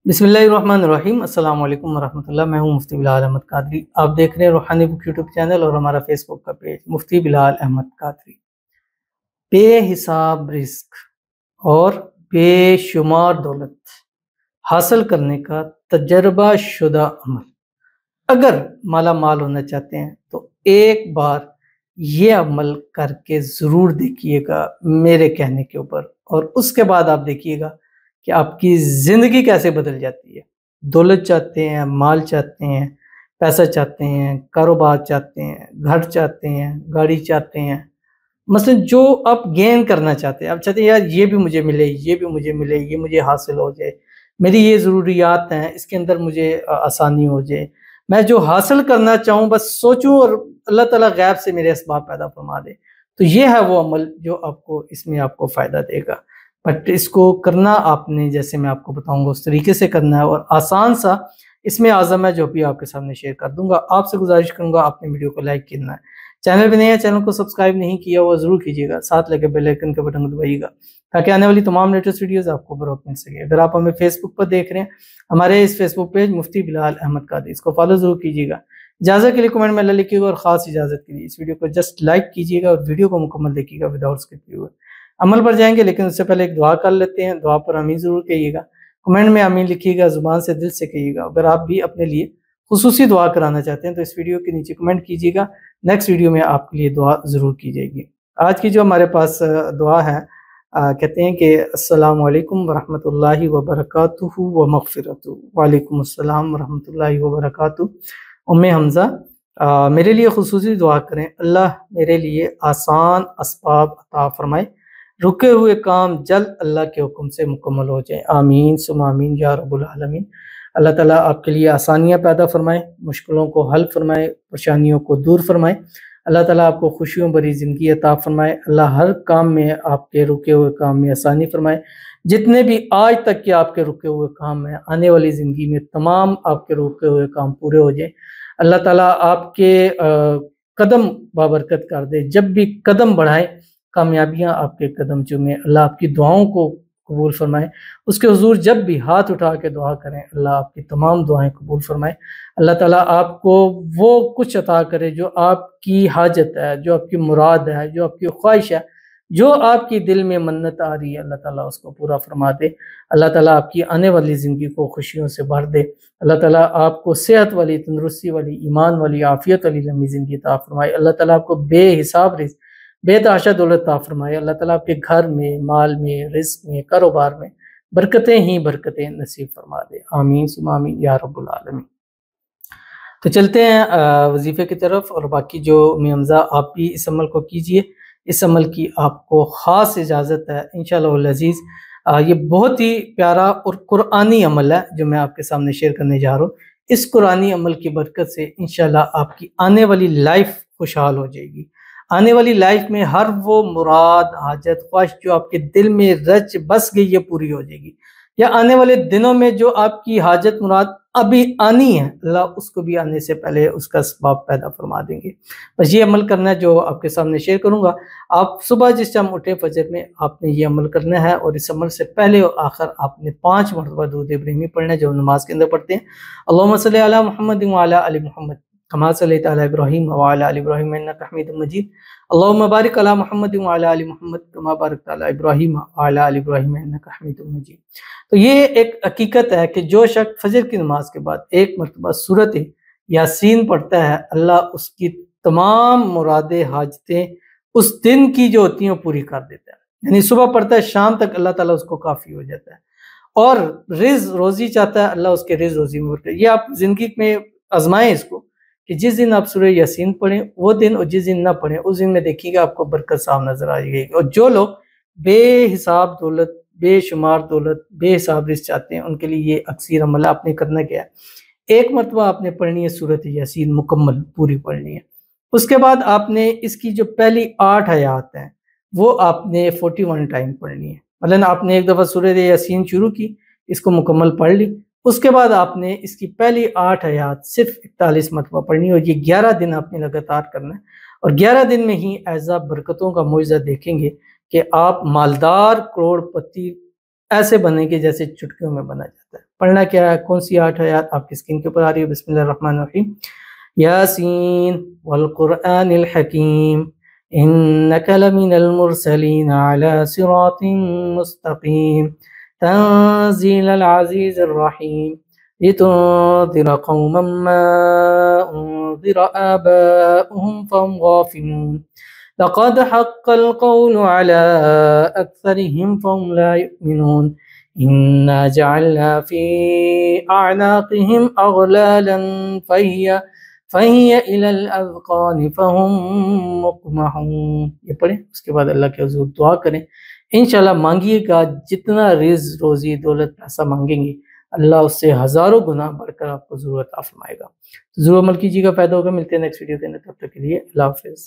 बिस्मिल्लाहिर्रहमानिर्रहीम। अस्सलाम वालेकुम वरहमतुल्लाह। मैं हूं मुफ्ती बिलाल अहमद कादरी। आप देख रहे हैं रूहानी बुक यूट्यूब चैनल और हमारा फेसबुक का पेज मुफ्ती बिलाल अहमद कादरी। बेहिसाब रिस्क और बेशुमार दौलत हासिल करने का तजर्बा शुदा अमल। अगर माला माल होना चाहते हैं तो एक बार ये अमल करके ज़रूर देखिएगा मेरे कहने के ऊपर, और उसके बाद आप देखिएगा कि आपकी ज़िंदगी कैसे बदल जाती है। दौलत चाहते हैं, माल चाहते हैं, पैसा चाहते हैं, कारोबार चाहते हैं, घर चाहते हैं, गाड़ी चाहते हैं, मसलन जो आप गेन करना चाहते हैं, आप चाहते हैं यार ये भी मुझे मिले, ये भी मुझे मिले, ये मुझे हासिल हो जाए, मेरी ये ज़रूरियात हैं, इसके अंदर मुझे आसानी हो जाए, मैं जो हासिल करना चाहूँ बस सोचूं और अल्लाह ताला गैब से मेरे असबाब पैदा फरमा दे। तो ये है वो अमल जो आपको इसमें आपको फ़ायदा देगा। बट इसको करना आपने, जैसे मैं आपको बताऊंगा उस तरीके से करना है, और आसान सा इसमें आज़म है जो भी आपके सामने शेयर कर दूंगा। आपसे गुजारिश करूंगा आपने वीडियो को लाइक करना है, चैनल पे नए हैं, चैनल को सब्सक्राइब नहीं किया हुआ ज़रूर कीजिएगा, साथ लगे बेल आइकन के बटन को दबाइएगा ताकि आने वाली तमाम लेटेस्ट वीडियोस आपको बरोबर मिल सके। अगर आप हमें फेसबुक पर देख रहे हैं, हमारे इस फेसबुक पेज मुफ्ती बिलाल अहमद कादरी, इसको फॉलो ज़रूर कीजिएगा। इजाज़त के लिए कमेंट में अल्लाह लिखिएगा, और ख़ास इजाज़त के लिए इस वीडियो को जस्ट लाइक कीजिएगा और वीडियो को मुकम्मल देखिएगा विदाउट स्किप। अमल पर जाएंगे लेकिन उससे पहले एक दुआ कर लेते हैं। दुआ पर आमीन ज़रूर कहिएगा, कमेंट में आमीन लिखिएगा, ज़ुबान से दिल से कहिएगा। अगर आप भी अपने लिए खुसूसी दुआ कराना चाहते हैं तो इस वीडियो के नीचे कमेंट कीजिएगा, नेक्स्ट वीडियो में आपके लिए दुआ ज़रूर की जाएगी। आज की जो हमारे पास दुआ है, कहते हैं कि अस्सलामु अलैकुम वरहमतुल्लाहि वबरकातुहू व मग़फ़िरतुहू। वालेकुम अस्सलाम वरहमतुल्लाहि वबरकातुहू। उम्मे हमज़ा, मेरे लिए खुसूसी दुआ करें, अल्लाह मेरे लिए आसान असबाब अता फरमाए, रुके हुए काम जल्द अल्लाह के हुक्म से मुकम्मल हो जाए। आमीन सुम्मा आमीन या रब्बुल आलमीन। अल्लाह ताला आपके लिए आसानियाँ पैदा फरमाए, मुश्किलों को हल फरमाए, परेशानियों को दूर फरमाए। अल्लाह ताला आपको खुशियों भरी ज़िंदगी अता फरमाए। अल्लाह हर काम में, आपके रुके हुए काम में आसानी फरमाए। जितने भी आज तक के आपके रुके हुए काम हैं, आने वाली ज़िंदगी में तमाम आपके रुके हुए काम पूरे हो जाए। अल्लाह ताला आपके कदम बाबरकत कर दे, जब भी कदम बढ़ाएं कामयाबियाँ आपके कदम चूमें। अल्लाह आपकी दुआओं को कबूल फरमाए। उसके हुजूर जब भी हाथ उठा के दुआ करें, अल्लाह आपकी तमाम दुआएं कबूल फरमाए। अल्लाह ताला आपको वो कुछ अता करे जो आपकी हाजत है, जो आपकी मुराद है, जो आपकी ख्वाहिश है, जो आपकी दिल में मन्नत आ रही है, अल्लाह ताला उसको पूरा फरमा दे। अल्लाह ताला आपकी आने वाली ज़िंदगी को खुशियों से भर दे। अल्लाह ताला आपको सेहत वाली, तंदुरुस्ती वाली, ईमान वाली, आफियत वाली लंबी ज़िंदगी अता फरमाए। अल्लाह ताला आपको बेहिसाब रिज़्क़, बेतहाशा दौलत अता फरमाए। अल्लाह ताला आपके घर में, माल में, रिज़्क़ में, कारोबार में बरकतें ही बरकतें नसीब फरमा दे। आमीन सुम्मा आमीन या रब्बुल आलमीन। तो चलते हैं वजीफ़े की तरफ, और बाकी जो हमज़ा आप भी इस अमल को कीजिए, इस अमल की आपको ख़ास इजाज़त है इंशाअल्लाह वल अज़ीज़। ये बहुत ही प्यारा और कुरानी अमल है जो मैं आपके सामने शेयर करने जा रहा हूँ। इस कुरानी अमल की बरकत से इंशाअल्लाह आपकी आने वाली लाइफ खुशहाल हो जाएगी। आने वाली लाइफ में हर वो मुराद, हाजत, ख्वाहिश जो आपके दिल में रच बस गई है पूरी हो जाएगी, या आने वाले दिनों में जो आपकी हाजत मुराद अभी आनी है, अल्लाह उसको भी आने से पहले उसका असबाब पैदा फरमा देंगे। बस ये अमल करना है जो आपके सामने शेयर करूँगा। आप सुबह जिस टाइम उठे फजर में, आपने ये अमल करना है, और इस अमल से पहले और आखिर आपने 5 मरतबा दुरूद इब्राहिमी पढ़ना है जो नमाज के अंदर पढ़ते हैं। अल्लाहुम्मा सल्लि अला मुहम्मद व अला आलि मुहम्मद कमा सल्लैता अला इब्राहीम व अला आलि इब्राहीम इन्नका हमीदुम मजीद। अल्लाहुम्मा बारिक अला मुहम्मद व अला आलि मुहम्मद कमा बारकता अला इब्राहीम व अला आलि इब्राहीम इन्नका हमीदुम मजीद। तो ये एक हकीकत है कि जो शख्स फजर की नमाज के बाद एक मरतबा सूरत यासीन पढ़ता है, अल्लाह उसकी तमाम मुरादें, हाजतें उस दिन की जो होती हैं पूरी कर देता है। यानी सुबह पढ़ता है, शाम तक अल्लाह ताला उसको काफ़ी हो जाता है। और रिज़्क़ रोज़ी चाहता है, अल्लाह उसके रिज़्क़ रोज़ी में बरकत। ये आप ज़िंदगी में आज़माएँ इसको, कि जिस दिन आप सूरह यासीन पढ़ें वो दिन, और जिस दिन ना पढ़ें उस दिन में देखिएगा आपको बरकत साफ नज़र आ जाएगी। और जो लोग बेहिसाब दौलत, बेशुमार दौलत, बेहिसाब रिज़्क़ चाहते हैं, उनके लिए ये अक्सर अमल है। आपने करना क्या है, एक मरतबा आपने पढ़नी है सूरत यासीन मुकम्मल पूरी पढ़नी है। उसके बाद आपने इसकी जो पहली 8 आयात हैं वो आपने 41 टाइम पढ़नी है। मतलब आपने एक दफ़ा सूरह यासीन शुरू की, इसको मुकम्मल पढ़ ली, उसके बाद आपने इसकी पहली 8 आयात सिर्फ 41 मरतबा पढ़नी है, और ये 11 दिन आपने लगातार करना है। और 11 दिन में ही ऐसा बरकतों का मुआजिज़ा देखेंगे कि आप मालदार, करोड़पति ऐसे बनेंगे जैसे चुटकियों में बना जाता है। سکتا ہے۔ پڑھنا کیا ہے، کون سی 8 آیات آپ کی اسکرین کے اوپر آ رہی ہے۔ بسم اللہ الرحمن الرحیم۔ یاسین والقرآن الحکیم انک لمن المرسلین علی صراط مستقیم تنزیل العزیز الرحیم لتنذر قوما ما انذر آباؤهم فهم غافلون لقد حق القول على أكثرهم فهم لا يؤمنون إنا جعلنا في أعناقهم أغلالا فهي إلى الأذقان فهم مقمحون۔ یہ پڑھیں، اس کے بعد اللہ کے حضور دعا کریں۔ انشاءاللہ مانگیے گا، جتنا رزق روزی دولت پیسہ مانگیں گے اللہ اس سے ہزاروں گنا بڑھ کر آپ کو ضرور عطا فرمائے گا۔ ضرور عمل کیجیے گا، فائدہ ہوگا۔ ملتے ہیں نیکسٹ ویڈیو کے اندر، تب تک کے لیے اللہ حافظ۔